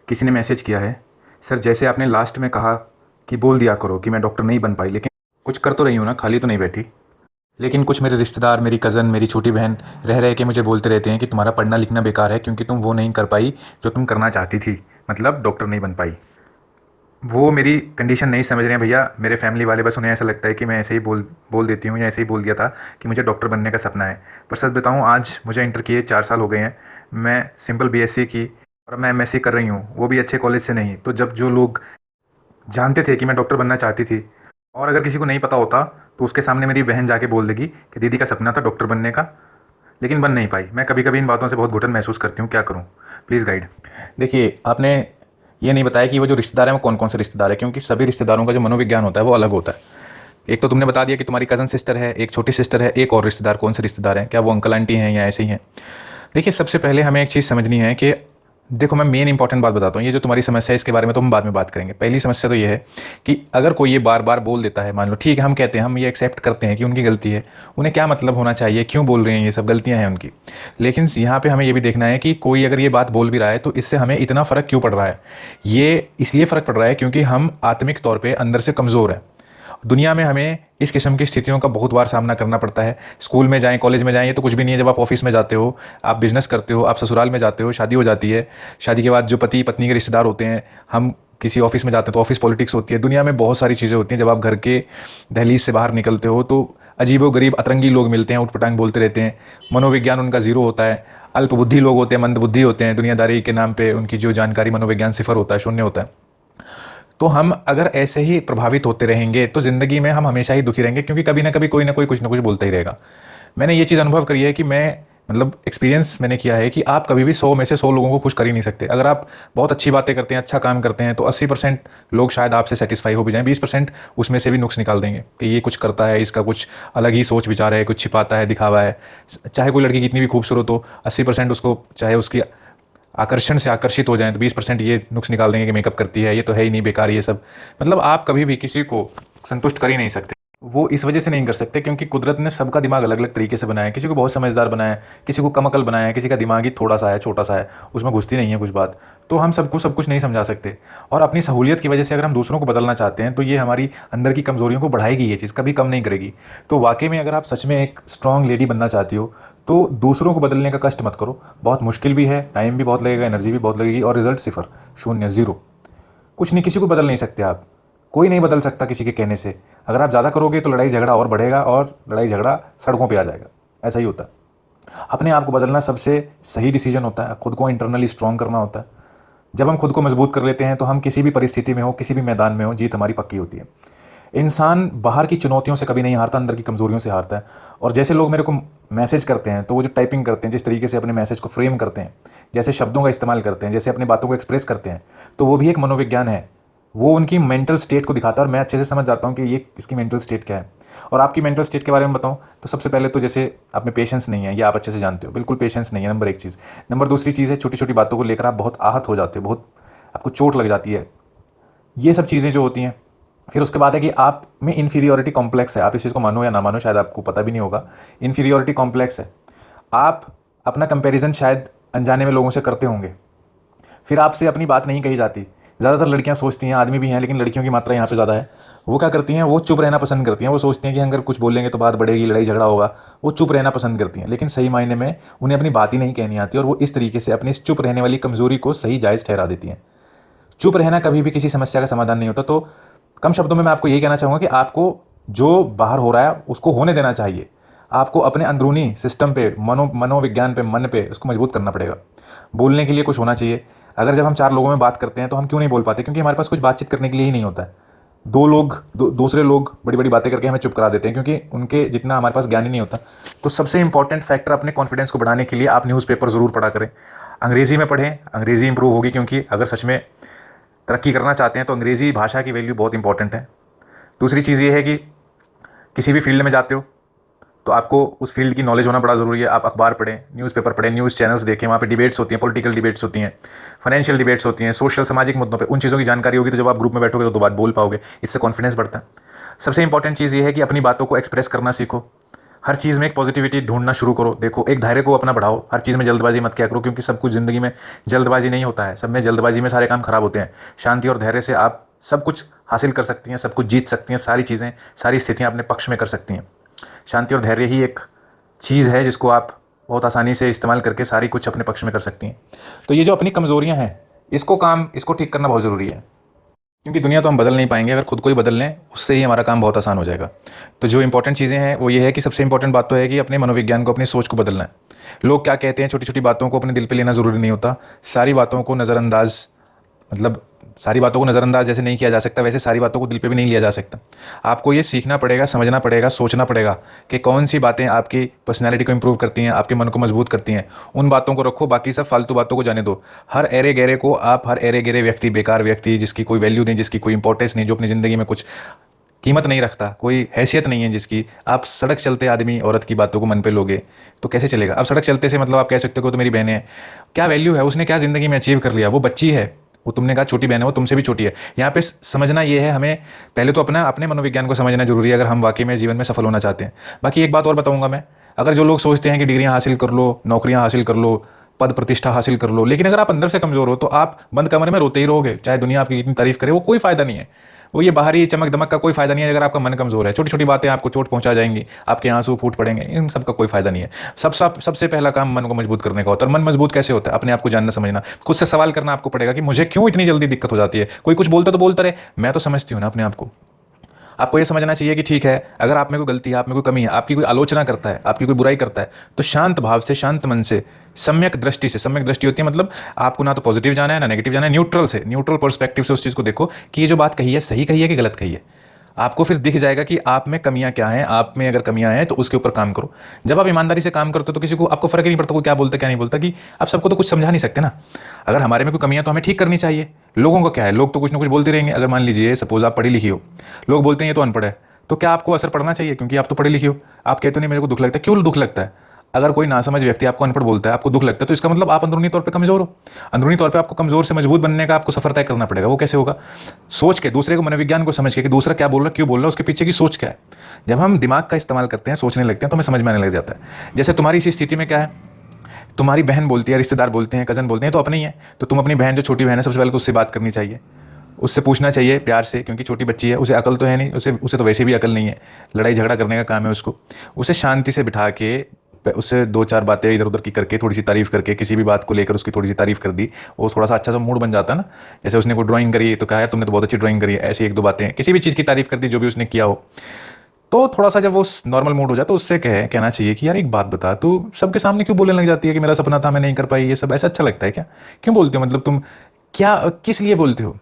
किसी ने मैसेज किया है, सर जैसे आपने लास्ट में कहा कि बोल दिया करो कि मैं डॉक्टर नहीं बन पाई, लेकिन कुछ कर तो रही हूँ ना, खाली तो नहीं बैठी। लेकिन कुछ मेरे रिश्तेदार, मेरी कज़न, मेरी छोटी बहन रह रह के मुझे बोलते रहते हैं कि तुम्हारा पढ़ना लिखना बेकार है क्योंकि तुम वो नहीं कर पाई जो तुम करना चाहती थी, मतलब डॉक्टर नहीं बन पाई। वो मेरी कंडीशन नहीं समझ रहे हैं भैया, मेरे फैमिली वाले। बस उन्हें ऐसा लगता है कि मैं ऐसे ही बोल बोल देती हूँ या ऐसे ही बोल दिया था कि मुझे डॉक्टर बनने का सपना है। पर सच बताऊँ, आज मुझे इंटर किए 4 साल हो गए हैं। मैं सिंपल बीएससी की और मैं एमएससी कर रही हूँ, वो भी अच्छे कॉलेज से नहीं। तो जब जो लोग जानते थे कि मैं डॉक्टर बनना चाहती थी, और अगर किसी को नहीं पता होता तो उसके सामने मेरी बहन जाके बोल देगी कि दीदी का सपना था डॉक्टर बनने का, लेकिन बन नहीं पाई। मैं कभी कभी इन बातों से बहुत घुटन महसूस करती हूँ, क्या करूँ, प्लीज़ गाइड। देखिए, आपने ये नहीं बताया कि वो जो रिश्तेदार हैं वो कौन कौन से रिश्तेदार हैं, क्योंकि सभी रिश्तेदारों का जो मनोविज्ञान होता है वो अलग होता है। एक तो तुमने बता दिया कि तुम्हारी कज़न सिस्टर है, एक छोटी सिस्टर है, एक और रिश्तेदार। कौन से रिश्तेदार हैं? क्या वो अंकल आंटी हैं या ऐसे ही हैं? देखिए, सबसे पहले हमें एक चीज़ समझनी है कि देखो, मैं मेन इंपॉर्टेंट बात बताता हूँ। ये जो तुम्हारी समस्या है इसके बारे में तो हम बाद में बात करेंगे। पहली समस्या तो ये है कि अगर कोई ये बार बार बोल देता है, मान लो ठीक है, हम कहते हैं, हम ये एक्सेप्ट करते हैं कि उनकी गलती है, उन्हें क्या मतलब होना चाहिए, क्यों बोल रहे हैं, ये सब गलतियां हैं उनकी। लेकिन यहाँ पे हमें ये भी देखना है कि कोई अगर ये बात बोल भी रहा है तो इससे हमें इतना फ़र्क क्यों पड़ रहा है। ये इसलिए फ़र्क पड़ रहा है क्योंकि हम आत्मिक तौर पर अंदर से कमज़ोर हैं। दुनिया में हमें इस किस्म की स्थितियों का बहुत बार सामना करना पड़ता है। स्कूल में जाएँ, कॉलेज में जाएँ, ये तो कुछ भी नहीं है। जब आप ऑफिस में जाते हो, आप बिज़नेस करते हो, आप ससुराल में जाते हो, शादी हो जाती है। शादी के बाद जो पति पत्नी के रिश्तेदार होते हैं, हम किसी ऑफिस में जाते हैं तो ऑफिस पॉलिटिक्स होती है। दुनिया में बहुत सारी चीज़ें होती हैं। जब आप घर के दहलीज से बाहर निकलते हो तो अजीबो-गरीब अतरंगी लोग मिलते हैं, ऊट-पटांग बोलते रहते हैं। मनोविज्ञान उनका ज़ीरो होता है। अल्पबुद्धि लोग होते हैं, मंदबुद्धि होते हैं। दुनियादारी के नाम पे उनकी जो जानकारी, मनोविज्ञान सिफ़र होता है, शून्य होता है। तो हम अगर ऐसे ही प्रभावित होते रहेंगे तो ज़िंदगी में हम हमेशा ही दुखी रहेंगे, क्योंकि कभी ना कभी कोई ना कोई कुछ ना कुछ बोलता ही रहेगा। मैंने ये चीज़ अनुभव करी है कि मैं, मतलब एक्सपीरियंस मैंने किया है कि आप कभी भी 100 में से 100 लोगों को खुश कर ही नहीं सकते। अगर आप बहुत अच्छी बातें करते हैं, अच्छा काम करते हैं, तो 80% लोग शायद आपसे सेटिस्फाई हो भी जाएँ, 20% उसमें से भी नुक्स निकाल देंगे कि ये कुछ करता है, इसका कुछ अलग ही सोच विचार है, कुछ छिपाता है, दिखावा है। चाहे कोई लड़की कितनी भी खूबसूरत हो, 80% उसको, चाहे उसकी आकर्षण से आकर्षित हो जाएँ, तो 20% ये नुक्स निकाल देंगे कि मेकअप करती है, ये तो है ही नहीं, बेकार ये सब। मतलब आप कभी भी किसी को संतुष्ट कर ही नहीं सकते। वो इस वजह से नहीं कर सकते क्योंकि कुदरत ने सबका दिमाग अलग अलग तरीके से बनाया है। किसी को बहुत समझदार बनाया है, किसी को कम अकल बनाया है, किसी का दिमाग ही थोड़ा सा है, छोटा सा है, उसमें घुसती नहीं है कुछ बात। तो हम सबको सब कुछ नहीं समझा सकते। और अपनी सहूलियत की वजह से अगर हम दूसरों को बदलना चाहते हैं तो ये हमारी अंदर की कमजोरियों को बढ़ाएगी, ये चीज़ कभी कम नहीं करेगी। तो वाकई में अगर आप सच में एक स्ट्रांग लेडी बनना चाहती हो तो दूसरों को बदलने का कष्ट मत करो। बहुत मुश्किल भी है, टाइम भी बहुत लगेगा, एनर्जी भी बहुत लगेगी, और रिजल्ट सिफर, शून्य, ज़ीरो। कुछ नहीं, किसी को बदल नहीं सकते आप। कोई नहीं बदल सकता किसी के कहने से। अगर आप ज़्यादा करोगे तो लड़ाई झगड़ा और बढ़ेगा, और लड़ाई झगड़ा सड़कों पे आ जाएगा। ऐसा ही होता है। अपने आप को बदलना सबसे सही डिसीजन होता है। खुद को इंटरनली स्ट्रांग करना होता है। जब हम खुद को मजबूत कर लेते हैं तो हम किसी भी परिस्थिति में हो, किसी भी मैदान में हो, जीत हमारी पक्की होती है। इंसान बाहर की चुनौतियों से कभी नहीं हारता, अंदर की कमजोरियों से हारता है। और जैसे लोग मेरे को मैसेज करते हैं, तो वो जो टाइपिंग करते हैं, जिस तरीके से अपने मैसेज को फ्रेम करते हैं, जैसे शब्दों का इस्तेमाल करते हैं, जैसे अपनी बातों को एक्सप्रेस करते हैं, तो वो भी एक मनोविज्ञान है। वो उनकी मेंटल स्टेट को दिखाता है, और मैं अच्छे से समझ जाता हूँ कि ये इसकी मेंटल स्टेट क्या है। और आपकी मेंटल स्टेट के बारे में बताऊँ तो सबसे पहले तो जैसे आप में पेशेंस नहीं है, ये आप अच्छे से जानते हो, बिल्कुल पेशेंस नहीं है, नंबर एक चीज़। नंबर दूसरी चीज़ है, छोटी छोटी बातों को लेकर आप बहुत आहत हो जाते हो, बहुत आपको चोट लग जाती है। ये सब चीज़ें जो होती हैं। फिर उसके बाद है कि आप में इन्फीरियोरिटी कॉम्प्लेक्स है। आप इस चीज़ को मानो या ना मानो, शायद आपको पता भी नहीं होगा, इन्फीरियोरिटी कॉम्प्लेक्स है। आप अपना कंपैरिजन शायद अनजाने में लोगों से करते होंगे। फिर आपसे अपनी बात नहीं कही जाती। ज़्यादातर लड़कियां सोचती हैं, आदमी भी हैं लेकिन लड़कियों की मात्रा यहाँ पे ज़्यादा है, वो क्या करती हैं, वो चुप रहना पसंद करती हैं। वो सोचती हैं कि अगर कुछ बोलेंगे तो बात बढ़ेगी, लड़ाई झगड़ा होगा। वो चुप रहना पसंद करती हैं, लेकिन सही मायने में उन्हें अपनी बात ही नहीं कहनी आती, और वो इस तरीके से अपनी इस चुप रहने वाली कमज़ोरी को सही जायज़ ठहरा देती हैं। चुप रहना कभी भी किसी समस्या का समाधान नहीं होता। तो कम शब्दों में मैं आपको यही कहना चाहूँगा कि आपको जो बाहर हो रहा है उसको होने देना चाहिए। आपको अपने अंदरूनी सिस्टम पे, मनोविज्ञान पे, मन पे उसको मजबूत करना पड़ेगा। बोलने के लिए कुछ होना चाहिए। अगर जब हम 4 लोगों में बात करते हैं तो हम क्यों नहीं बोल पाते? क्योंकि हमारे पास कुछ बातचीत करने के लिए ही नहीं होता है। दूसरे लोग बड़ी बड़ी बातें करके हमें चुप करा देते हैं, क्योंकि उनके जितना हमारे पास ज्ञान ही नहीं होता। तो सबसे इंपॉर्टेंट फैक्टर अपने कॉन्फिडेंस को बढ़ाने के लिए आप न्यूज़पेपर ज़रूर पढ़ा करें। अंग्रेज़ी में पढ़ें, अंग्रेज़ी इंप्रूव होगी, क्योंकि अगर सच में तरक्की करना चाहते हैं तो अंग्रेज़ी भाषा की वैल्यू बहुत इंपॉर्टेंट है। दूसरी चीज़ ये है कि किसी भी फील्ड में जाते हो तो आपको उस फील्ड की नॉलेज होना बड़ा ज़रूरी है। आप अखबार पढ़ें, न्यूज़पेपर पढ़ें, न्यूज़ चैनल्स देखें, वहाँ पे डिबेट्स होती हैं, पॉलिटिकल डिबेट्स होती हैं, फाइनेंशियल डिबेट्स होती हैं, सोशल सामाजिक मुद्दों पे उन चीज़ों की जानकारी होगी तो जब आप ग्रुप में बैठोगे तो 2 बात बोल पाओगे, इससे कॉन्फिडेंस बढ़ता है। सबसे इंपॉर्टेंट चीज़ ये है कि अपनी बातों को एक्सप्रेस करना सीखो। हर चीज़ में एक पॉजिटिविटी ढूंढना शुरू करो। देखो, एक धैर्य को अपना बढ़ाओ, हर चीज़ में जल्दबाजी मत किया करो, क्योंकि सब कुछ ज़िंदगी में जल्दबाजी नहीं होता है, सब में जल्दबाजी में सारे काम खराब होते हैं। शांति और धैर्य से आप सब कुछ हासिल कर सकती हैं, सब कुछ जीत सकती हैं, सारी चीज़ें, सारी स्थितियाँ अपने पक्ष में कर सकती हैं। शांति और धैर्य ही एक चीज़ है जिसको आप बहुत आसानी से इस्तेमाल करके सारी कुछ अपने पक्ष में कर सकती हैं। तो ये जो अपनी कमज़ोरियाँ हैं, इसको ठीक करना बहुत ज़रूरी है, क्योंकि दुनिया तो हम बदल नहीं पाएंगे, अगर खुद को ही बदल लें उससे ही हमारा काम बहुत आसान हो जाएगा। तो जो इंपॉर्टेंट चीज़ें हैं वो ये है कि सबसे इंपॉर्टेंट बात तो है कि अपने मनोविज्ञान को, अपनी सोच को बदलना है। लोग क्या कहते हैं, छोटी छोटी बातों को अपने दिल पे लेना ज़रूरी नहीं होता। सारी बातों को नज़रअंदाज, मतलब सारी बातों को नज़रअंदाज जैसे नहीं किया जा सकता, वैसे सारी बातों को दिल पे भी नहीं लिया जा सकता। आपको ये सीखना पड़ेगा, समझना पड़ेगा, सोचना पड़ेगा कि कौन सी बातें आपकी पर्सनैलिटी को इंप्रूव करती हैं, आपके मन को मजबूत करती हैं। उन बातों को रखो, बाकी सब फालतू बातों को जाने दो। हर एरे गहरे को आप, हर एरे गहरे व्यक्ति, बेकार व्यक्ति, जिसकी कोई वैल्यू नहीं, जिसकी कोई इंपॉर्टेंस नहीं, जो अपनी ज़िंदगी में कुछ कीमत नहीं रखता, कोई हैसियत नहीं है जिसकी, आप सड़क चलते आदमी औरत की बातों को मन पे लोगे तो कैसे चलेगा। अब सड़क चलते से मतलब आप कह सकते हो तो मेरी बहन है, क्या वैल्यू है, उसने क्या ज़िंदगी में अचीव कर लिया, वो बच्ची है, वो तुमने कहा छोटी बहन है, वो तुमसे भी छोटी है। यहाँ पे समझना ये है, हमें पहले तो अपने मनोविज्ञान को समझना जरूरी है अगर हम वाकई में जीवन में सफल होना चाहते हैं। बाकी एक बात और बताऊंगा मैं, अगर जो लोग सोचते हैं कि डिग्रियां हासिल कर लो, नौकरियां हासिल कर लो, पद प्रतिष्ठा हासिल कर लो, लेकिन अगर आप अंदर से कमजोर हो तो आप बंद कमरे में रोते ही रहोगे, चाहे दुनिया आपकी कितनी तारीफ करे, वो कोई फायदा नहीं है। वो ये बाहरी चमक दमक का कोई फायदा नहीं है अगर आपका मन कमजोर है। छोटी छोटी बातें आपको चोट पहुंचा जाएंगी, आपके आंसू फूट पड़ेंगे, इन सब का कोई फायदा नहीं है। सबसे पहला काम मन को मजबूत करने का होता है। मन मजबूत कैसे होता है, अपने आप को जानना समझना, खुद से सवाल करना आपको पड़ेगा कि मुझे क्यों इतनी जल्दी दिक्कत हो जाती है। कोई कुछ बोलता तो बोलता रहे, मैं तो समझती हूँ ना अपने आप को। आपको ये समझना चाहिए कि ठीक है, अगर आप में कोई गलती है, आप में कोई कमी है, आपकी कोई आलोचना करता है, आपकी कोई बुराई करता है, तो शांत भाव से, शांत मन से, सम्यक दृष्टि से, सम्यक दृष्टि होती है मतलब आपको ना तो पॉजिटिव जाना है ना नेगेटिव जाना है, न्यूट्रल से, न्यूट्रल पर्सपेक्टिव से उस चीज़ को देखो कि ये जो बात कही है सही कही है कि गलत कही है। आपको फिर दिख जाएगा कि आप में कमियां क्या हैं, आप में अगर कमियां हैं तो उसके ऊपर काम करो। जब आप ईमानदारी से काम करते हो तो किसी को आपको फर्क ही नहीं पड़ता कोई क्या बोलता क्या नहीं बोलता, कि आप सबको तो कुछ समझा नहीं सकते ना। अगर हमारे में कोई कमियां तो हमें ठीक करनी चाहिए। लोगों का क्या है, लोग तो कुछ ना कुछ बोलते रहेंगे। अगर मान लीजिए सपोज आप पढ़ी लिखी हो, लोग बोलते हैं ये तो अनपढ़ है, तो क्या आपको असर पड़ना चाहिए क्योंकि आप तो पढ़े लिखे हो। आप कहते हो नहीं मेरे को दुख लगता है, क्यों दुख लगता है? अगर कोई नासमझ व्यक्ति आपको अनपढ़ बोलता है, आपको दुख लगता है, तो इसका मतलब आप अंदरूनी तौर पे कमजोर हो। अंदरूनी तौर पे आपको कमजोर से मजबूत बनने का आपको सफर तय करना पड़ेगा। वो कैसे होगा? सोच के, दूसरे को, मनोविज्ञान को समझ के कि दूसरा क्या बोल रहा है, क्यों बोल रहा है, उसके पीछे की सोच क्या है। जब हम दिमाग का इस्तेमाल करते हैं, सोचने लगते हैं, तो हमें समझ में आने लग जाता है। जैसे तुम्हारी इसी स्थिति में क्या है, तुम्हारी बहन बोलती है, रिश्तेदार बोलते हैं, कजन बोलते हैं, तो अपनी ही है। तो तुम अपनी बहन, जो छोटी बहन है, सबसे पहले तो उससे बात करनी चाहिए, उससे पूछना चाहिए प्यार से, क्योंकि छोटी बच्ची है, उसे अकल तो है नहीं, उसे तो वैसे भी अकल नहीं है, लड़ाई झगड़ा करने का काम है उसको। उसे शांति से बिठा के उससे दो चार बातें इधर उधर की करके, थोड़ी सी तारीफ करके, किसी भी बात को लेकर उसकी थोड़ी सी तारीफ कर दी, वो थोड़ा सा अच्छा सा मूड बन जाता है ना। जैसे उसने कोई ड्राइंग करी तो कहा है तुमने तो बहुत अच्छी ड्राइंग करी है, ऐसी एक दो बातें, किसी भी चीज़ की तारीफ कर दी जो भी उसने किया हो, तो थोड़ा सा जब वो नॉर्मल मूड हो जाए तो उससे कहना चाहिए कि यार एक बात बता, तू सबके सामने क्यों बोलने लग जाती है कि मेरा सपना था मैं नहीं कर पाई, ये सब ऐसा अच्छा लगता है क्या? क्यों बोलते हो, मतलब तुम क्या, किस लिए बोलते हो?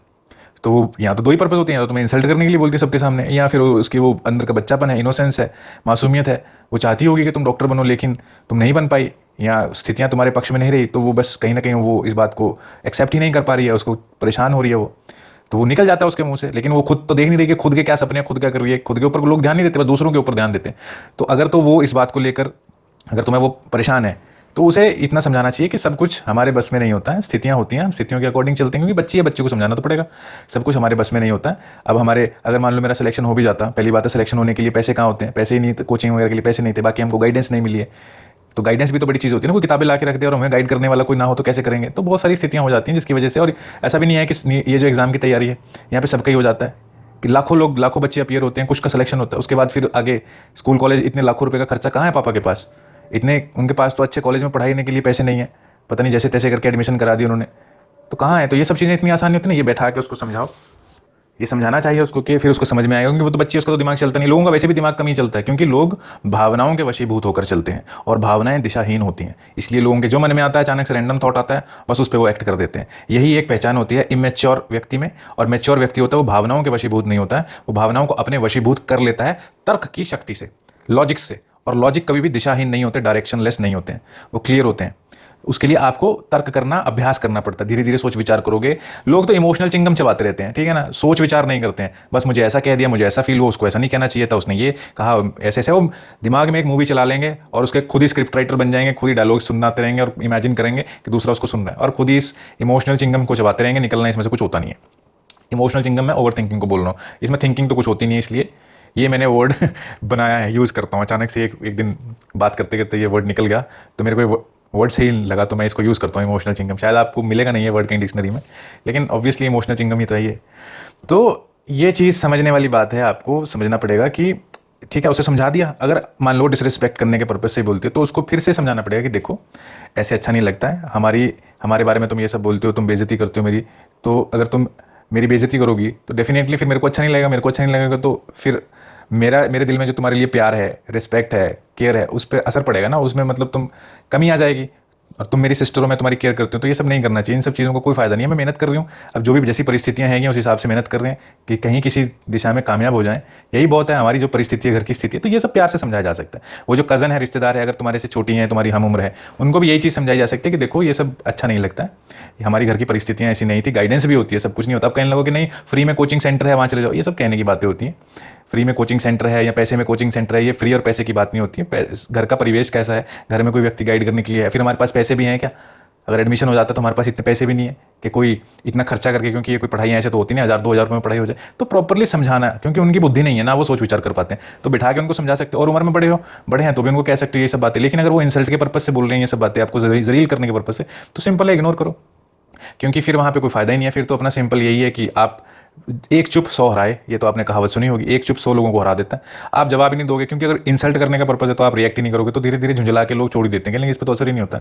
तो यहाँ तो दो ही पर्पज़ होते हैं, या तो तुम्हें इंसल्ट करने के लिए बोलती है सबके सामने, या फिर उसकी वो अंदर का बच्चापन है, इनोसेंस है, मासूमियत है, वो चाहती होगी कि तुम डॉक्टर बनो लेकिन तुम नहीं बन पाई, या स्थितियाँ तुम्हारे पक्ष में नहीं रही, तो वो बस कहीं ना कहीं वो इस बात को एक्सेप्ट ही नहीं कर पा रही है, उसको परेशान हो रही है वो, तो वो निकल जाता है उसके मुंह से। लेकिन वो खुद तो देख नहीं रही कि खुद के क्या सपने हैं, खुद क्या कर रही है, खुद के ऊपर लोग ध्यान नहीं देते, बस दूसरों के ऊपर ध्यान देते हैं। तो अगर तो वो इस बात को लेकर, अगर तुम्हें वो परेशान है, तो उसे इतना समझाना चाहिए कि सब कुछ हमारे बस में नहीं होता है, स्थितियाँ होती हैं, हम स्थितियों के अकॉर्डिंग चलते हैं, क्योंकि बच्ची है, बच्चे को समझाना तो पड़ेगा, सब कुछ हमारे बस में नहीं होता है। अब हमारे, अगर मान लो मेरा सिलेक्शन हो भी जाता, पहली बात है सिलेक्शन होने के लिए पैसे कहाँ होते हैं, पैसे ही नहीं, कोचिंग वगैरह के लिए पैसे नहीं थे, बाकी हमको गाइडेंस नहीं मिली है, तो गाइडेंस भी तो बड़ी चीज़ होती है ना। कोई किताबें ला के रख दे और हमें गाइड करने वाला कोई ना हो तो कैसे करेंगे? तो बहुत सारी स्थितियाँ हो जाती हैं जिसकी वजह से। और ऐसा भी नहीं है कि ये जो एग्ज़ाम की तैयारी है यहाँ पे सबका ही हो जाता है कि लाखों लोग, लाखों बच्चे अपीयर होते हैं, कुछ का सिलेक्शन होता है, उसके बाद फिर आगे स्कूल कॉलेज, इतने लाखों रुपए का खर्चा कहाँ है पापा के पास, इतने उनके पास तो अच्छे कॉलेज में पढ़ाने के लिए पैसे नहीं है, पता नहीं जैसे तैसे करके एडमिशन करा दी उन्होंने, तो कहाँ है? तो ये सब चीज़ें इतनी आसान नहीं होती ना, ये बैठा के उसको समझाओ, ये समझाना चाहिए उसको कि फिर उसको समझ में आएगा, क्योंकि वो तो बच्चे, उसका तो दिमाग चलता नहीं। लोगों का वैसे भी दिमाग कम ही चलता है, क्योंकि लोग भावनाओं के वशीभूत होकर चलते हैं और भावनाएं दिशाहीन होती हैं, इसलिए लोगों के जो मन में आता है, अचानक से रैंडम थॉट आता है, बस उस पर वो एक्ट कर देते हैं। यही एक पहचान होती है इमेच्योर व्यक्ति में। और मैच्योर व्यक्ति होता है वो भावनाओं के वशीभूत नहीं होता है, वो भावनाओं को अपने वशीभूत कर लेता है तर्क की शक्ति से, लॉजिक से। और लॉजिक कभी भी दिशाहीन नहीं होते, डायरेक्शनलेस नहीं होते हैं, वो क्लियर होते हैं। उसके लिए आपको तर्क करना, अभ्यास करना पड़ता है, धीरे धीरे सोच विचार करोगे। लोग तो इमोशनल चिंगम चबाते रहते हैं, ठीक है ना, सोच विचार नहीं करते हैं, बस मुझे ऐसा कह दिया, मुझे ऐसा फील हुआ, उसको ऐसा नहीं कहना चाहिए था, उसने ये कहा, ऐसे ऐसे वो दिमाग में एक मूवी चला लेंगे और उसके खुद ही स्क्रिप्ट राइटर बन जाएंगे, खुद ही डायलॉग सुनाते रहेंगे और इमेजिन करेंगे कि दूसरा उसको सुन रहा है, और खुद ही इस इमोशनल चिंगम को चबाते रहेंगे, निकलना इसमें से कुछ होता नहीं है। इमोशनल चिंगम में ओवर थिंकिंग को बोल रहा हूँ, इसमें थिंकिंग तो कुछ होती नहीं है, इसलिए ये मैंने वर्ड बनाया है, यूज़ करता हूँ। अचानक से एक दिन बात करते करते ये वर्ड निकल गया, तो मेरे को वर्ड सही लगा, तो मैं इसको यूज़ करता हूँ, इमोशनल चिंगम। शायद आपको मिलेगा नहीं है वर्ड कहीं डिक्शनरी में, लेकिन ऑब्वियसली इमोशनल चिंगम ही तो है ये। तो ये चीज़ समझने वाली बात है, आपको समझना पड़ेगा कि ठीक है, उसे समझा दिया। अगर मान लो डिसरिस्पेक्ट करने के पर्पज से बोलते हो, तो उसको फिर से समझाना पड़ेगा कि देखो ऐसे अच्छा नहीं लगता है, हमारे बारे में तुम ये सब बोलते हो, तुम बेइज्जती करते हो मेरी, तो अगर तुम मेरी बेइज्जती करोगी तो डेफिनेटली फिर मेरे को अच्छा नहीं लगेगा, मेरे को अच्छा नहीं लगेगा तो फिर मेरे दिल में जो तुम्हारे लिए प्यार है, रिस्पेक्ट है, केयर है, उस पर असर पड़ेगा ना, उसमें मतलब तुम कमी आ जाएगी। और तुम मेरी सिस्टर हो, मैं तुम्हारी केयर करती हूँ, तो ये सब नहीं करना चाहिए। इन सब चीज़ों को कोई फ़ायदा नहीं है। मैं मेहनत कर रही हूँ, अब जो भी जैसी परिस्थितियाँ हैं उस हिसाब से मेहनत कर रहे हैं कि कहीं किसी दिशा में कामयाब हो जाएं, यही बहुत है। हमारी जो परिस्थिति है, घर की स्थिति है, तो ये सब प्यार से समझाया जा सकता है। वो जो कज़न है, रिश्तेदार है, अगर तुम्हारे से छोटी हैं, तुम्हारी हम उम्र है, उनको भी यही चीज़ समझाई जा सकती है कि देखो ये सब अच्छा नहीं लगता है, हमारी घर की परिस्थितियाँ ऐसी नहीं थी। गाइडेंस भी होती है, सब कुछ नहीं होता। अब कहने लगो कि नहीं फ्री में कोचिंग सेंटर है वहाँ चले जाओ, ये सब कहने की बातें होती हैं। फ्री में कोचिंग सेंटर है या पैसे में कोचिंग सेंटर है, ये फ्री और पैसे की बात नहीं होती है। घर का परिवेश कैसा है, घर में कोई व्यक्ति गाइड करने के लिए है, फिर हमारे पास पैसे भी हैं क्या? अगर एडमिशन हो जाता है तो हमारे पास इतने पैसे भी नहीं है कि कोई इतना खर्चा करके, क्योंकि ये कोई पढ़ाई ऐसे तो होती नहीं 1000-2000 रुपये में पढ़ाई हो जाए। तो प्रॉपरली समझाना, क्योंकि उनकी बुद्धि नहीं है ना, वो सोच विचार कर पाते हैं, तो बिठा के उनको समझा सकते हो। और उम्र में बड़े हैं तो भी उनको कह सकते हो ये सब बातें। लेकिन अगर वो इंसल्ट के पर्पज से बोल रहे हैं ये सब बातें, आपको जलील करने के पर्पज से, तो सिंपल है, इग्नोर करो, क्योंकि फिर वहाँ पे कोई फायदा ही नहीं है। फिर तो अपना सिंपल यही है कि आप एक चुप 100 हराए, ये तो आपने कहावत सुनी होगी, एक चुप 100 लोगों को हरा देता है। आप जवाब ही नहीं दोगे, क्योंकि अगर इंसल्ट करने का पर्पज है तो आप रिएक्ट ही नहीं करोगे, तो धीरे धीरे झुंझला के लोग छोड़ ही देते हैं, लेकिन इस पर तो असर ही नहीं होता।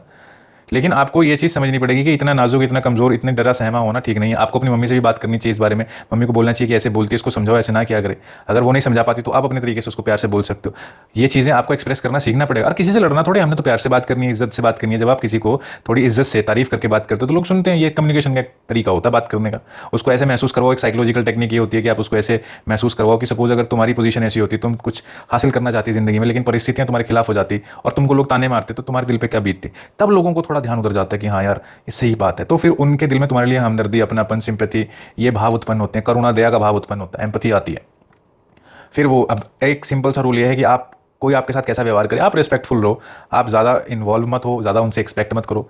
लेकिन आपको ये चीज़ समझनी पड़ेगी कि इतना नाजुक, इतना कमज़ोर, इतने डरा सहमा होना ठीक नहीं है। आपको अपनी मम्मी से भी बात करनी चाहिए इस बारे में। मम्मी को बोलना चाहिए कि ऐसे बोलती है, इसको समझाओ, ऐसे ना किया करे। अगर वो नहीं समझा पाती तो आप अपने तरीके से उसको प्यार से बोल सकते हो। ये चीज़ें आपको एक्सप्रेस करना सीखना पड़ेगा। और किसी से लड़ना थोड़ी, हमने तो प्यार से बात करनी है, इज्जत से बात करनी है। जब आप किसी को थोड़ी इज्जत से तारीफ करके बात करते हो तो लोग सुनते हैं। ये कम्युनिकेशन का एक तरीका होता है बात करने का। उसको ऐसे महसूस करवाओ, एक साइकोलॉजिकल टेक्निक ये होती है कि आप उसको ऐसे महसूस करवाओ कि सपोज अगर तुम्हारी पोजीशन ऐसी होती, तुम कुछ हासिल करना चाहती जिंदगी में, लेकिन परिस्थितियां तुम्हारे खिलाफ हो जाती और तुमको लोग ताने मारते, तो तुम्हारे दिल पे क्या बीतती। तब लोगों को थोड़ा ध्यान उधर जाता है कि हाँ यार ये सही बात है। तो फिर उनके दिल में तुम्हारे लिए हमदर्दी, अपनापन, सिंपैथी, ये भाव उत्पन्न होते हैं, करुणा, दया का भाव उत्पन्न होता है, एम्पैथी आती है। फिर वो अब एक सिंपल सा रूल ये है कि आप कोई आपके साथ कैसा व्यवहार करे, आप रिस्पेक्टफुल रहो, आप ज़्यादा इन्वॉल्व मत हो, ज़्यादा उनसे एक्सपेक्ट मत करो।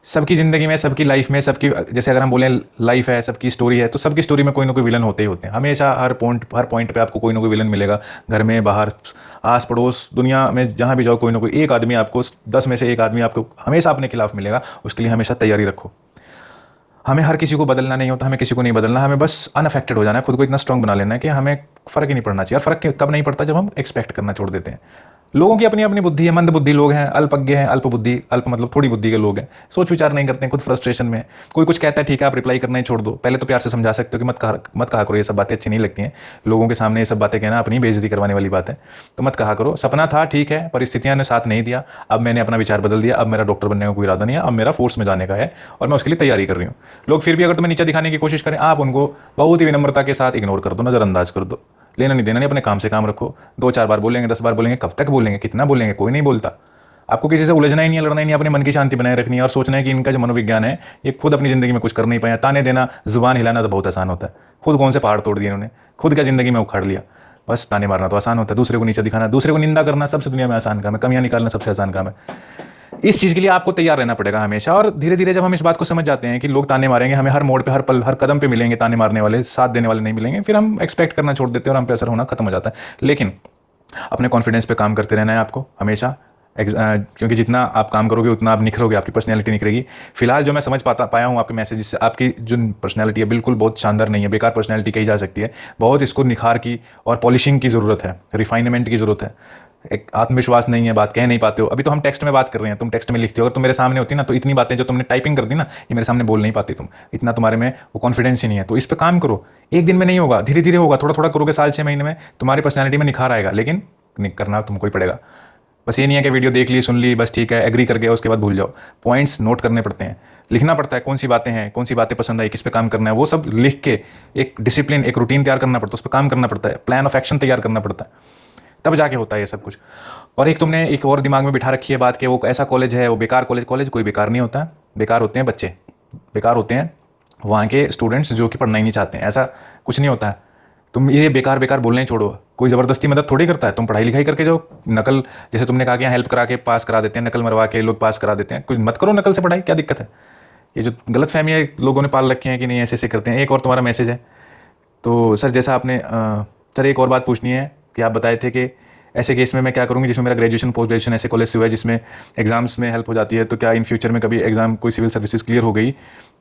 सबकी ज़िंदगी में, सबकी लाइफ में, सबकी जैसे अगर हम बोलें लाइफ है, सबकी स्टोरी है, तो सबकी स्टोरी में कोई ना कोई विलन होते ही होते हैं। हमेशा हर पॉइंट पे आपको कोई ना कोई विलन मिलेगा। घर में, बाहर, आस पड़ोस, दुनिया में जहाँ भी जाओ, कोई ना कोई एक आदमी आपको, 10 में से एक आदमी आपको हमेशा अपने खिलाफ मिलेगा। उसके लिए हमेशा तैयारी रखो। हमें हर किसी को बदलना नहीं होता, हमें किसी को नहीं बदलना, हमें बस अनअफेक्टेड हो जाना है, खुद को इतना स्ट्रांग बना लेना है कि हमें फ़र्क ही नहीं पड़ना चाहिए। और फ़र्क कब नहीं पड़ता, जब हम एक्सपेक्ट करना छोड़ देते हैं। लोगों की अपनी अपनी बुद्धि है, मंद बुद्धि लोग हैं, अल्पज्ञ हैं, अल्प बुद्धि, अल्प मतलब थोड़ी बुद्धि के लोग हैं, सोच विचार नहीं करते हैं, खुद फ्रस्ट्रेशन में। कोई कुछ कहता है, ठीक है आप रिप्लाई करना ही छोड़ दो। पहले तो प्यार से समझा सकते हो कि मत कहा करो, ये सब बातें अच्छी नहीं लगती हैं। लोगों के सामने ये सब बातें कहना अपनी बेइज्जती करवाने वाली बात है, तो मत कहा करो। सपना था, ठीक है, परिस्थितियां ने साथ नहीं दिया, अब मैंने अपना विचार बदल दिया, अब मेरा डॉक्टर बनने का कोई इरादा नहीं है, अब मेरा फोर्स में जाने का है और मैं उसके लिए तैयारी कर रही हूँ। लोग फिर भी अगर तुम्हें नीचे दिखाने की कोशिश करें, आप उनको बहुत ही विनम्रता के साथ इग्नोर कर दो, नज़रअंदाज कर दो। लेना नहीं देना नहीं, अपने काम से काम रखो। 2-4 बार बोलेंगे, 10 बार बोलेंगे, कब तक बोलेंगे, कितना बोलेंगे, कोई नहीं बोलता। आपको किसी से उलझना ही नहीं है, लड़ना ही नहीं है, अपने मन की शांति बनाए रखनी है और सोचना है कि इनका जो मनोविज्ञान है ये खुद अपनी ज़िंदगी में कुछ कर नहीं पाया। ताने देना, जुबान हिलाना तो बहुत आसान होता है। खुद कौन से पहाड़ तोड़ दिए इन्होंने, खुद क्या ज़िंदगी में उखाड़ लिया। बस ताने मारना तो आसान होता है, दूसरे को नीचे दिखाना, दूसरे को निंदा करना सबसे दुनिया में आसान काम है, कमियां निकालना सबसे आसान काम है। इस चीज़ के लिए आपको तैयार रहना पड़ेगा हमेशा। और धीरे धीरे जब हम इस बात को समझ जाते हैं कि लोग ताने मारेंगे, हमें हर मोड़ पे, हर पल, हर कदम पे मिलेंगे ताने मारने वाले, साथ देने वाले नहीं मिलेंगे, फिर हम एक्सपेक्ट करना छोड़ देते हैं और हम पे असर होना खत्म हो जाता है। लेकिन अपने कॉन्फिडेंस पे काम करते रहना है आपको हमेशा, क्योंकि जितना आप काम करोगे उतना आप निखरोगे, आपकी पर्सनैलिटी निखरेगी। फिलहाल जो मैं समझ पाया हूँ आपके मैसेज से, आपकी जो पर्सनैलिटी है बिल्कुल बहुत शानदार नहीं है, बेकार पर्सनैलिटी कही जा सकती है। बहुत इसको निखार की और पॉलिशिंग की ज़रूरत है, रिफाइनमेंट की ज़रूरत है। एक आत्मविश्वास नहीं है, बात कह नहीं पाते हो। अभी तो हम टेक्स्ट में बात कर रहे हैं, तुम टेक्स्ट में लिखते हो, अगर तुम मेरे सामने होती ना तो इतनी बातें जो तुमने टाइपिंग कर दी ना, ये मेरे सामने बोल नहीं पाती तुम, इतना तुम्हारे में वो कॉन्फिडेंस ही नहीं है। तो इस पर काम करो, एक दिन में नहीं होगा, धीरे धीरे होगा, थोड़ा थोड़ा करोगे, साल 6 महीने में तुम्हारी पर्सनैलिटी में निखार आएगा। लेकिन करना तुमको ही पड़ेगा। बस ये नहीं है कि वीडियो देख ली, सुन ली, बस ठीक है, एग्री कर गया, उसके बाद भूल जाओ। पॉइंट्स नोट करने पड़ते हैं, लिखना पड़ता है, कौन सी बातें हैं, कौन सी बातें पसंद आई, किस पे काम करना है, वो सब लिख के एक डिसिप्लिन, एक रूटीन तैयार करना पड़ता है, उस पर काम करना पड़ता है, प्लान ऑफ एक्शन तैयार करना पड़ता है, तब जाके होता है ये सब कुछ। और एक तुमने एक और दिमाग में बिठा रखी है बात कि वो ऐसा कॉलेज है, वो बेकार कॉलेज कोई बेकार नहीं होता है। बेकार होते हैं बच्चे, बेकार होते हैं वहाँ के स्टूडेंट्स जो कि पढ़ना ही नहीं चाहते हैं, ऐसा कुछ नहीं होता है। तुम ये बेकार बेकार बोलना ही छोड़ो, कोई ज़बरदस्ती मदद थोड़ी करता है। तुम पढ़ाई लिखाई करके जाओ, नकल जैसे तुमने कहा कि यहाँ हेल्प करा के पास करा देते हैं, नकल मरवा के लोग पास करा देते हैं, कुछ मत करो नकल से पढ़ाई, क्या दिक्कत है। ये जो गलत फहमियाँ लोगों ने पाल रखी हैं कि नहीं ऐसे ऐसे करते हैं। एक और तुम्हारा मैसेज है, तो सर जैसा आपने सर एक और बात पूछनी है कि आप बताए थे कि ऐसे केस में मैं क्या करूँगी जिसमें मेरा ग्रेजुएशन पोस्ट ग्रेजुएशन ऐसे कॉलेज से हुआ है जिसमें एग्जाम्स में हेल्प हो जाती है, तो क्या इन फ्यूचर में कभी एग्जाम कोई सिविल सर्विसेज क्लियर हो गई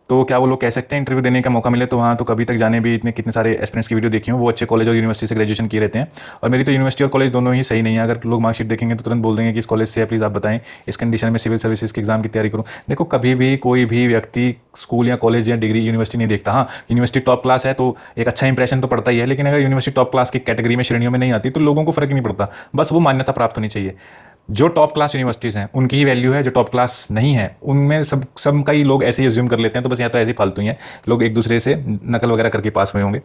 तो क्या वो लोग कह सकते हैं इंटरव्यू देने का मौका मिले तो वहाँ, तो कभी तक जाने भी इतने कितने सारे एस्पिरेंट्स की वीडियो देखी हूँ, वो अच्छे कॉलेज और यूनिवर्सिटी से ग्रेजुएशन किए रहते हैं। और मेरी तो यूनिवर्सिटी और कॉलेज दोनों ही सही नहीं है। अगर लोग मार्कशीट देखेंगे तो तुरंत बोल देंगे कि इस कॉलेज से है, प्लीज़ आप बताएं इस कंडीशन में सिविल सर्विसेज के एग्जाम की तैयारी करूँ। देखो, कभी भी कोई भी व्यक्ति स्कूल या कॉलेज या डिग्री यूनिवर्सिटी नहीं देखता। हाँ, यूनिवर्सिटी टॉप क्लास है तो एक अच्छा इंप्रेशन तो पड़ता ही है, लेकिन अगर यूनिवर्सिटी टॉप क्लास की कैटेगरी में श्रेणियों में नहीं आती तो लोगों को फर्क नहीं पड़ता, बस वो मान्यता प्राप्त होनी चाहिए। जो टॉप क्लास यूनिवर्सिटीज़ हैं उनकी ही वैल्यू है, जो टॉप क्लास नहीं है उनमें सब कई लोग ऐसे ही अज्यूम कर लेते हैं, तो बस यहाँ तो ऐसे ही फालतू ही हैं। लोग एक दूसरे से नकल वगैरह करके पास हुए होंगे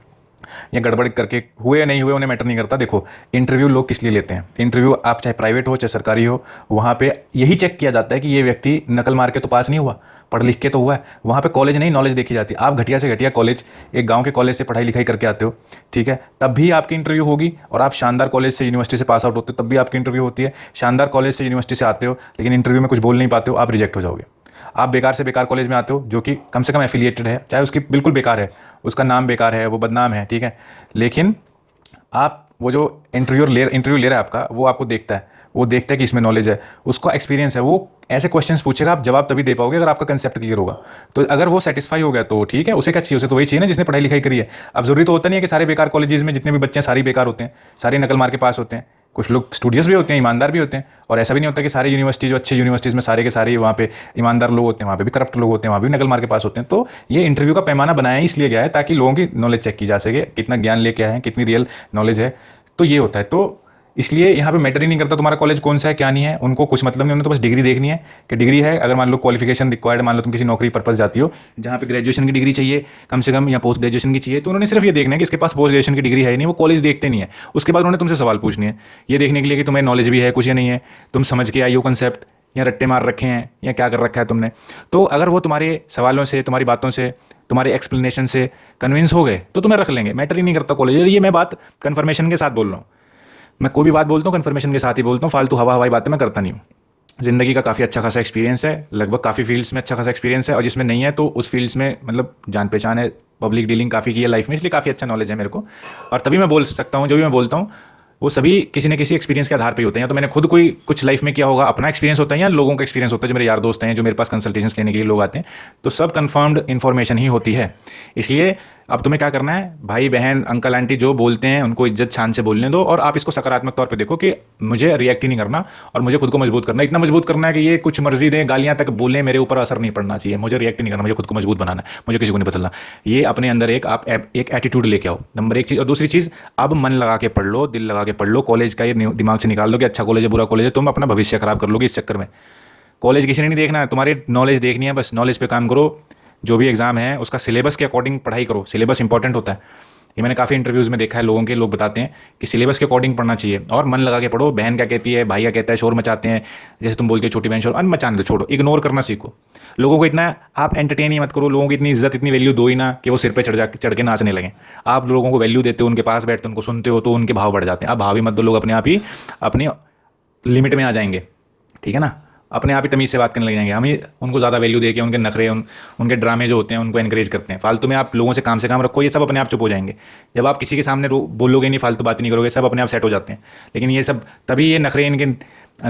या गड़बड़ करके हुए या नहीं हुए उन्हें मैटर नहीं करता। देखो, इंटरव्यू लोग किस लिए लेते हैं? इंटरव्यू आप चाहे प्राइवेट हो चाहे सरकारी हो, वहाँ पे यही चेक किया जाता है कि ये व्यक्ति नकल मार के तो पास नहीं हुआ, पढ़ लिख के तो हुआ है। वहाँ पे कॉलेज नहीं, नॉलेज देखी जाती है। आप घटिया से घटिया कॉलेज, एक गांव के कॉलेज से पढ़ाई लिखाई करके आते हो, ठीक है, तब भी आपकी इंटरव्यू होगी। और आप शानदार कॉलेज से यूनिवर्सिटी से पास आउट होते हो तब भी आपकी इंटरव्यू होती है। शानदार कॉलेज से यूनिवर्सिटी से आते हो लेकिन इंटरव्यू में कुछ बोल नहीं पाते हो, आप रिजेक्ट हो जाओगे। आप बेकार से बेकार कॉलेज में आते हो जो कि कम से कम एफिलिएटेड है, चाहे उसकी बिल्कुल बेकार है, उसका नाम बेकार है, वो बदनाम है, ठीक है, लेकिन आप वो जो इंटरव्यू ले रहा है आपका, वो आपको देखता है, वो देखता है कि इसमें नॉलेज है, उसका एक्सपीरियंस है, वो ऐसे क्वेश्चंस पूछेगा, आप जवाब तभी दे पाओगे अगर आपका कंसेप्ट क्लियर होगा। तो अगर वो सेटिस्फाई हो गया तो ठीक है, उसे क्या चाहिए? उसे तो वही चाहिए ना जिसने पढ़ाई लिखाई करी है। अब जरूरी तो होता नहीं है कि सारे बेकार कॉलेजेस में जितने भी बच्चे हैं सारे बेकार होते हैं, सारे नकल मार के पास होते हैं। कुछ लोग स्टूडियस भी होते हैं, ईमानदार भी होते हैं। और ऐसा भी नहीं होता कि सारे यूनिवर्सिटी जो अच्छे यूनिवर्सिटीज़ में सारे के सारे वहाँ पे ईमानदार लोग होते हैं, वहाँ पे भी करप्ट लोग होते हैं, वहाँ भी नकल मार के पास होते हैं। तो ये इंटरव्यू का पैमाना बनाया ही इसलिए गया है ताकि लोगों की नॉलेज चेक की जा सके, कितना ज्ञान लेके आए हैं, कितनी रियल नॉलेज है। तो ये होता है। तो इसलिए यहाँ पे मैटर ही नहीं करता तुम्हारा कॉलेज कौन सा है क्या नहीं है, उनको कुछ मतलब नहीं, उन्हें तो बस डिग्री देखनी है कि डिग्री है। अगर मान लो क्वालिफिकेशन रिक्वायर्ड, मान लो तुम किसी नौकरी पर्पस जाती हो जहाँ पे ग्रेजुएशन की डिग्री चाहिए कम से कम या पोस्ट ग्रेजुएशन की चाहिए, तो उन्होंने सिर्फ ये देखना है कि इसके पास पोस्ट ग्रेजुएशन की डिग्री है नहीं, वो कॉलेज देखते नहीं है। उसके बाद उन्होंने तुमसे सवाल पूछनी है ये देखने के लिए कि तुम्हें नॉलेज भी है कुछ या नहीं है, तुम समझ के आई हो कंसेप्ट या रट्टे मार रखे हैं या क्या कर रखा है तुमने। तो अगर वो तुम्हारे सवालों से, तुम्हारी बातों से, तुम्हारे एक्सप्लेनेशन से कन्विंस हो गए तो तुम्हें रख लेंगे, मैटर ही नहीं करता कॉलेज। ये मैं बात कन्फर्मेशन के साथ बोल रहा हूँ। मैं कोई भी बात बोलता हूँ कन्फर्मेशन के साथ ही बोलता हूँ, फालतू हवाई बातें मैं करता नहीं हूँ। ज़िंदगी का काफ़ी अच्छा खासा एक्सपीरियंस है, लगभग काफ़ी फील्ड्स में अच्छा खासा एक्सपीरियंस है, और जिसमें नहीं है तो उस फील्ड्स में मतलब जान पहचान है, पब्लिक डीलिंग काफ़ी की है लाइफ में, इसलिए काफ़ी अच्छा नॉलेज है मेरे को। और तभी मैं बोल सकता हूँ, जो भी मैं बोलता हूँ वो सभी किसी न किसी एक्सपीरियंस के आधार पे होते हैं। या तो मैंने खुद कोई कुछ लाइफ में किया होगा, अपना एक्सपीरियंस होता है, या लोगों का एक्सपीरियंस होता है, जो मेरे यार दोस्त हैं, जो मेरे पास कंसल्टेशन लेने के लिए लोग आते हैं, तो सब कंफर्म्ड इन्फॉर्मेशन ही होती है। इसलिए अब तुम्हें क्या करना है, भाई बहन अंकल आंटी जो बोलते हैं उनको इज्जत शान से बोलने दो, और आप इसको सकारात्मक तौर पे देखो कि मुझे रिएक्ट ही नहीं करना और मुझे खुद को मजबूत करना, इतना मजबूत करना है कि ये कुछ मर्जी दें, गालियां तक बोलें, मेरे ऊपर असर नहीं पड़ना चाहिए। मुझे रिएक्ट नहीं करना, मुझे खुद को मजबूत बनाना है, मुझे किसी को नहीं बदलना। ये अपने अंदर आप एक एटीट्यूड लेके आओ, नंबर एक चीज़। और दूसरी चीज़, अब मन लगा के पढ़ लो, दिल लगा के पढ़ लो। कॉलेज का ये दिमाग से निकाल दो कि अच्छा कॉलेज है बुरा कॉलेज है, तुम अपना भविष्य खराब कर लोगे इस चक्कर में। कॉलेज किसी ने नहीं देखना है, तुम्हारी नॉलेज देखनी है, बस नॉलेज पे काम करो। जो भी एग्जाम है उसका सिलेबस के अकॉर्डिंग पढ़ाई करो, सिलेबस इंपॉर्टेंट होता है। ये मैंने काफ़ी इंटरव्यूज़ में देखा है, लोग बताते हैं कि सिलेबस के अकॉर्डिंग पढ़ना चाहिए और मन लगा के पढ़ो। बहन क्या कहती है, भाई क्या कहता है, शोर मचाते हैं, जैसे तुम बोलते हो छोटी बहन, शोर मचाने दो, छोड़ो, इग्नोर करना सीखो। लोगों को इतना आप एंटरटेन ही मत करो, लोगों की इतनी इज्जत इतनी वैल्यू दो ही ना कि वो सिर पे चढ़ के नाचने लगें। आप लोगों को वैल्यू देते हो, उनके पास बैठते हो, उनको सुनते हो, तो उनके भाव बढ़ जाते हैं। आप भाव ही मत दो, लोग अपने आप ही अपनी लिमिट में आ जाएंगे, ठीक है ना, अपने आप ही तमीज़ से बात करने लग जाएंगे। हम ही उनको ज़्यादा वैल्यू दे के उनके नखरे उनके ड्रामे जो होते हैं उनको एनकरेज करते हैं। फालतू में आप लोगों से काम रखो, ये सब अपने आप चुप हो जाएंगे। जब आप किसी के सामने बोलोगे नहीं, फालतू बात नहीं करोगे, सब अपने आप सेट हो जाते हैं। लेकिन ये सब तभी ये नखरे इनके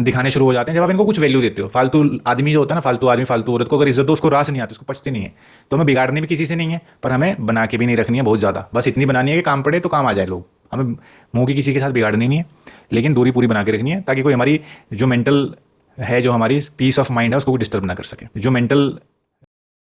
दिखाने शुरू हो जाते हैं जब आप इनको कुछ वैल्यू देते हो। फालतू आदमी जो होता है ना, फालतू आदमी फालतू औरत को अगर इज्जत दो, उसको रास नहीं आती, उसको पचती नहीं है। तो हमें बिगाड़नी भी किसी से नहीं है, पर हमें बना के भी नहीं रखनी है बहुत ज़्यादा। बस इतनी बनानी है कि काम पड़े तो काम आ जाए लोग। हमें मुँह की किसी के साथ बिगाड़नी नहीं है, लेकिन दूरी पूरी बना के रखनी है, ताकि कोई हमारी जो मेंटल है, जो हमारी पीस ऑफ माइंड है, उसको कोई डिस्टर्ब ना कर सके। जो मेंटल